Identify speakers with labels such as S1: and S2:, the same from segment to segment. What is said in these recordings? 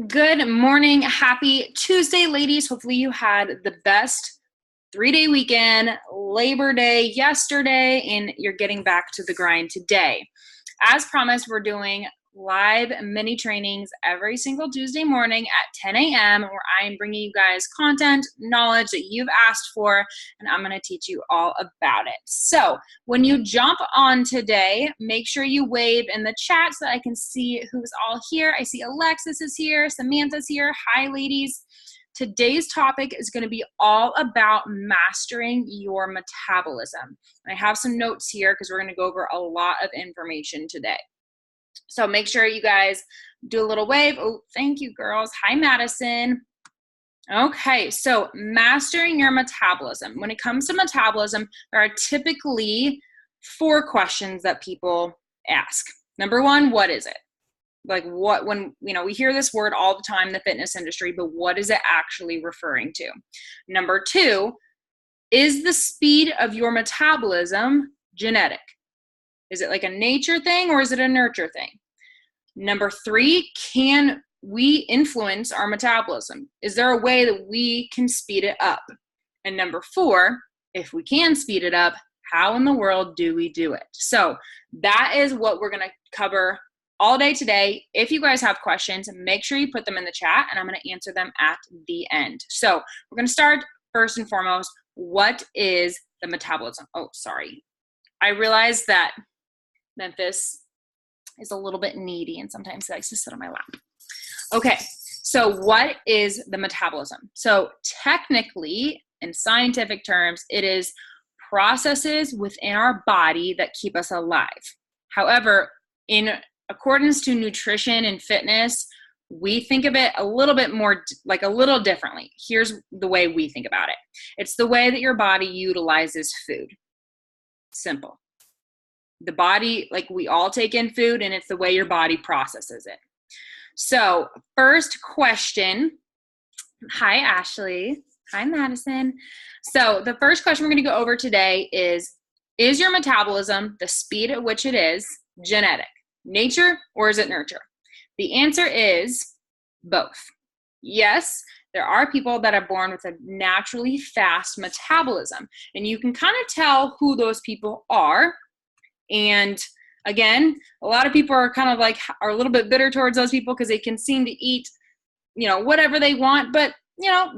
S1: Good morning. Happy Tuesday, ladies. Hopefully you had the best 3-day weekend, Labor Day yesterday, and you're getting back to the grind today. As promised, we're doing live mini trainings every single Tuesday morning at 10 a.m. where I'm bringing you guys content, knowledge that you've asked for, and I'm going to teach you all about it. So when you jump on today, make sure you wave in the chat so that I can see who's all here. I see Alexis is here, Samantha's here. Hi, ladies. Today's topic is going to be all about mastering your metabolism. I have some notes here because we're going to go over a lot of information today. So make sure you guys do a little wave. Oh, thank you, girls. Hi, Madison. Okay, so mastering your metabolism. When it comes to metabolism, there are typically 4 questions that people ask. Number 1, what is it? Like when we hear this word all the time in the fitness industry, but what is it actually referring to? Number 2, is the speed of your metabolism genetic? Is it like a nature thing or is it a nurture thing? Number 3, can we influence our metabolism? Is there a way that we can speed it up? And number 4, if we can speed it up, how in the world do we do it? So that is what we're going to cover all day today. If you guys have questions, make sure you put them in the chat and I'm going to answer them at the end. So we're going to start first and foremost. What is the metabolism? Oh, sorry. I realize that Memphis is a little bit needy and sometimes he likes to sit on my lap. Okay, so what is the metabolism? So technically, in scientific terms, it is processes within our body that keep us alive. However, in accordance to nutrition and fitness, we think of it a little bit more, like a little differently. Here's the way we think about it. It's the way that your body utilizes food. Simple. The body, like we all take in food and it's the way your body processes it. So first question, hi Ashley, hi Madison. So the first question we're going to go over today is your metabolism, the speed at which it is, genetic, nature, or is it nurture? The answer is both. Yes, there are people that are born with a naturally fast metabolism, and you can kind of tell who those people are. And again, a lot of people are kind of like, are a little bit bitter towards those people because they can seem to eat, whatever they want, but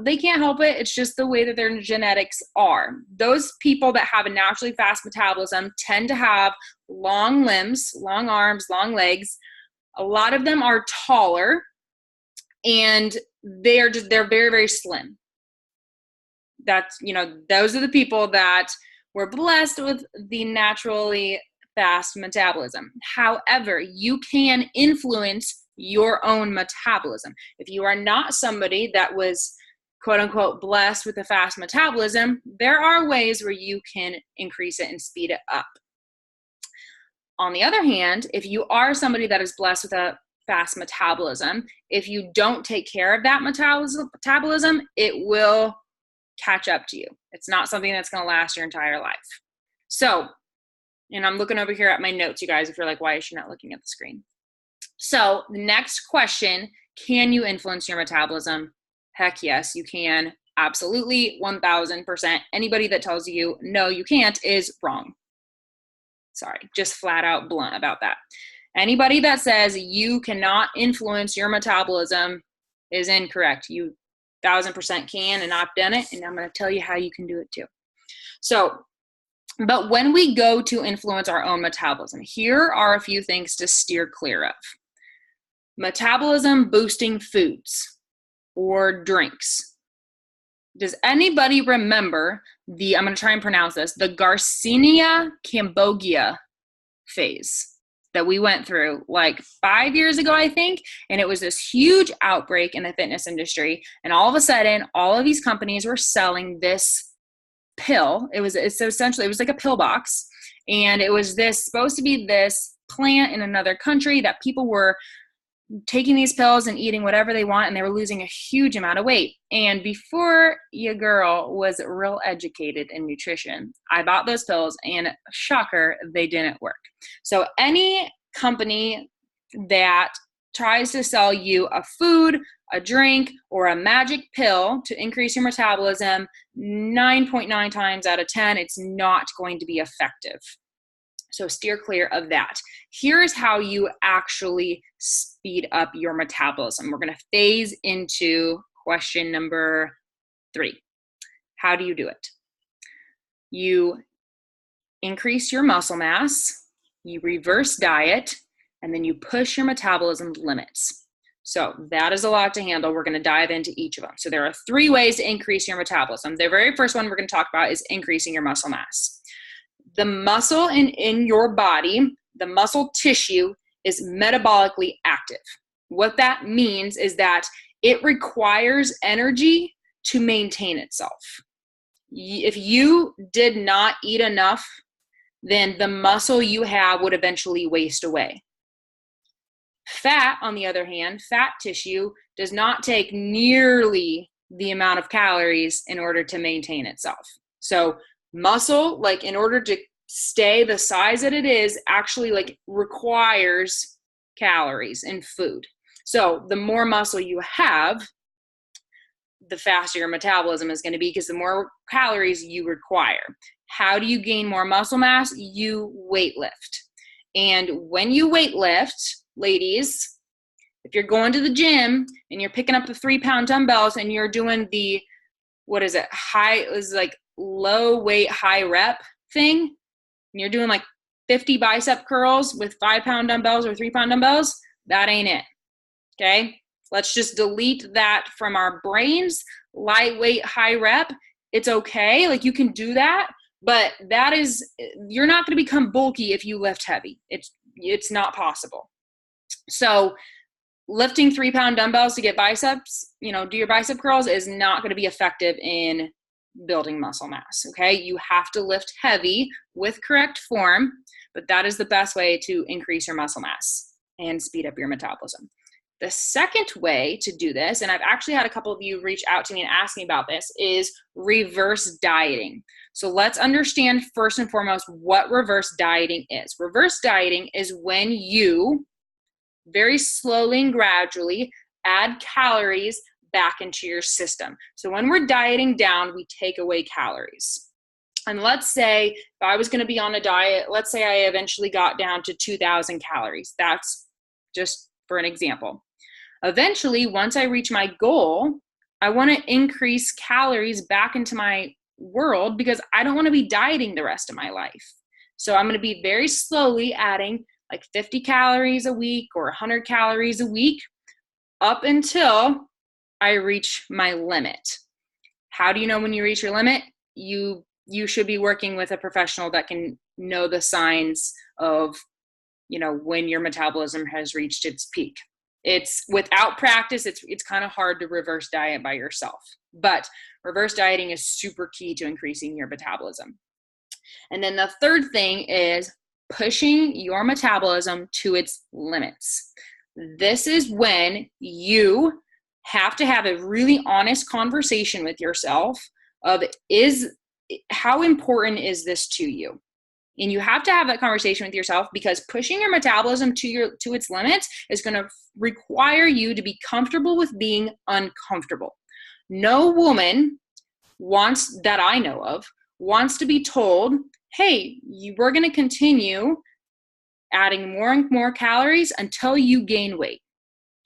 S1: they can't help it. It's just the way that their genetics are. Those people that have a naturally fast metabolism tend to have long limbs, long arms, long legs. A lot of them are taller and they're very, very slim. That's, those are the people that were blessed with the naturally fast metabolism. However, you can influence your own metabolism. If you are not somebody that was quote unquote blessed with a fast metabolism, there are ways where you can increase it and speed it up. On the other hand, if you are somebody that is blessed with a fast metabolism, if you don't take care of that metabolism, it will catch up to you. It's not something that's going to last your entire life. So, and I'm looking over here at my notes, you guys, if you're like, why is she not looking at the screen? So the next question, can you influence your metabolism? Heck yes, you can. Absolutely, 1000%. Anybody that tells you, no, you can't is wrong. Sorry, just flat out blunt about that. Anybody that says you cannot influence your metabolism is incorrect. You 1000% can, and I've done it, and I'm going to tell you how you can do it too. So, but when we go to influence our own metabolism, here are a few things to steer clear of. Metabolism boosting foods or drinks. Does anybody remember I'm going to try and pronounce this, the Garcinia Cambogia phase that we went through like 5 years ago, I think, and it was this huge outbreak in the fitness industry, and all of a sudden, all of these companies were selling this pill. It was like a pill box, and it was supposed to be this plant in another country that people were taking these pills and eating whatever they want, and they were losing a huge amount of weight. And before your girl was real educated in nutrition, I bought those pills, and shocker, they didn't work. So any company that tries to sell you a food, a drink, or a magic pill to increase your metabolism, 9.9 times out of 10, it's not going to be effective. So steer clear of that. Here's how you actually speed up your metabolism. We're going to phase into question number 3. How do you do it? You increase your muscle mass, you reverse diet, and then you push your metabolism limits. So that is a lot to handle. We're going to dive into each of them. So there are 3 ways to increase your metabolism. The very first one we're going to talk about is increasing your muscle mass. The muscle in your body, the muscle tissue, is metabolically active. What that means is that it requires energy to maintain itself. If you did not eat enough, then the muscle you have would eventually waste away. Fat, on the other hand, fat tissue does not take nearly the amount of calories in order to maintain itself. So muscle, like in order to stay the size that it is, actually like requires calories and food. So the more muscle you have, the faster your metabolism is going to be because the more calories you require. How do you gain more muscle mass? You weight lift. And when you weight lift, ladies, if you're going to the gym and you're picking up the 3-pound dumbbells and you're doing the, low weight, high rep thing, and you're doing like 50 bicep curls with 5-pound dumbbells or 3-pound dumbbells, that ain't it. Okay? Let's just delete that from our brains. Lightweight, high rep, it's okay. Like you can do that, but you're not going to become bulky if you lift heavy. It's not possible. So lifting 3-pound dumbbells to get biceps, do your bicep curls is not going to be effective in building muscle mass. Okay. You have to lift heavy with correct form, but that is the best way to increase your muscle mass and speed up your metabolism. The second way to do this, and I've actually had a couple of you reach out to me and ask me about this, is reverse dieting. So let's understand first and foremost what reverse dieting is. Reverse dieting is when you very slowly and gradually add calories back into your system. So when we're dieting down, we take away calories. And let's say if I was going to be on a diet, let's say I eventually got down to 2,000 calories. That's just for an example. Eventually, once I reach my goal, I want to increase calories back into my world because I don't want to be dieting the rest of my life. So I'm going to be very slowly adding like 50 calories a week or 100 calories a week up until I reach my limit. How do you know when you reach your limit? You should be working with a professional that can know the signs of, when your metabolism has reached its peak. It's without practice, it's kind of hard to reverse diet by yourself, but reverse dieting is super key to increasing your metabolism. And then the third thing is pushing your metabolism to its limits. This is when you have to have a really honest conversation with yourself of how important is this to you? And you have to have that conversation with yourself because pushing your metabolism to its limits is going to require you to be comfortable with being uncomfortable. No woman that I know of wants to be told, hey, we're going to continue adding more and more calories until you gain weight.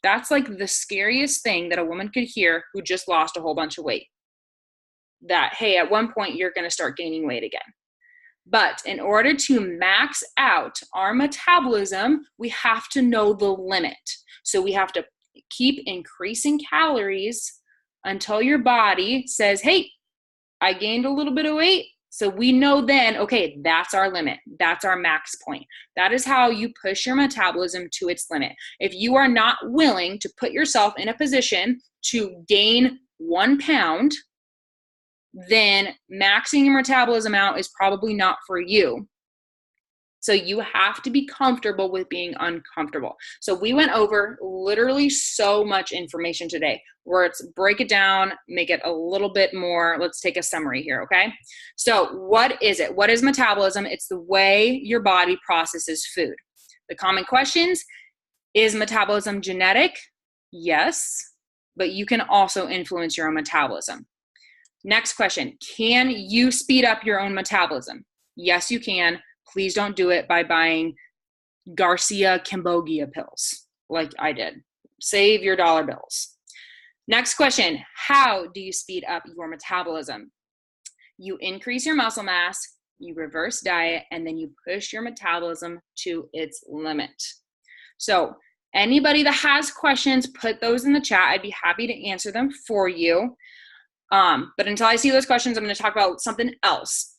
S1: That's like the scariest thing that a woman could hear who just lost a whole bunch of weight. That, hey, at one point you're going to start gaining weight again. But in order to max out our metabolism, we have to know the limit. So we have to keep increasing calories until your body says, hey, I gained a little bit of weight. So we know then, okay, that's our limit. That's our max point. That is how you push your metabolism to its limit. If you are not willing to put yourself in a position to gain 1 pound, then maxing your metabolism out is probably not for you. So you have to be comfortable with being uncomfortable. So we went over literally so much information today. Let's break it down, make it a little bit more. Let's take a summary here, okay? So what is it? What is metabolism? It's the way your body processes food. The common questions: Is metabolism genetic? Yes, but you can also influence your own metabolism. Next question, can you speed up your own metabolism? Yes, you can. Please don't do it by buying Garcia Cambogia pills like I did. Save your dollar bills. Next question, how do you speed up your metabolism? You increase your muscle mass, you reverse diet, and then you push your metabolism to its limit. So anybody that has questions, put those in the chat. I'd be happy to answer them for you. But until I see those questions, I'm going to talk about something else.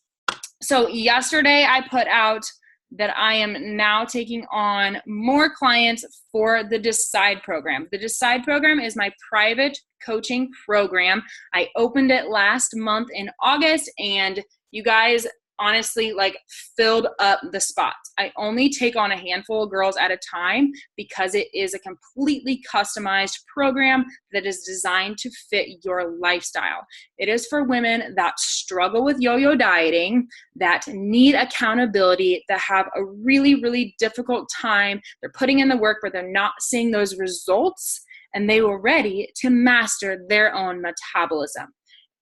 S1: So yesterday I put out that I am now taking on more clients for the Decide program. The Decide program is my private coaching program. I opened it last month in August, and you guys honestly like filled up the spots. I only take on a handful of girls at a time because it is a completely customized program that is designed to fit your lifestyle. It is for women that struggle with yo-yo dieting, that need accountability, that have a really, really difficult time. They're putting in the work, but they're not seeing those results, and they were ready to master their own metabolism.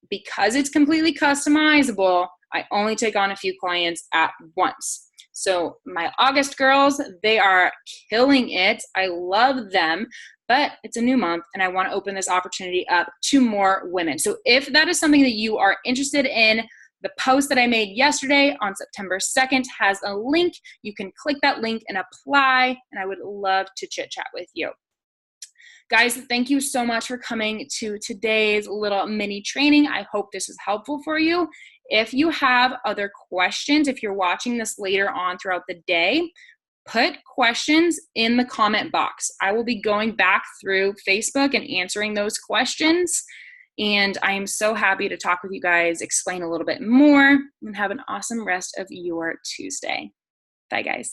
S1: Because it's completely customizable, I only take on a few clients at once. So my August girls, they are killing it. I love them, but it's a new month and I want to open this opportunity up to more women. So if that is something that you are interested in, the post that I made yesterday on September 2nd has a link. You can click that link and apply, and I would love to chit chat with you. Guys, thank you so much for coming to today's little mini training. I hope this is helpful for you. If you have other questions, if you're watching this later on throughout the day, put questions in the comment box. I will be going back through Facebook and answering those questions. And I am so happy to talk with you guys, explain a little bit more, and have an awesome rest of your Tuesday. Bye, guys.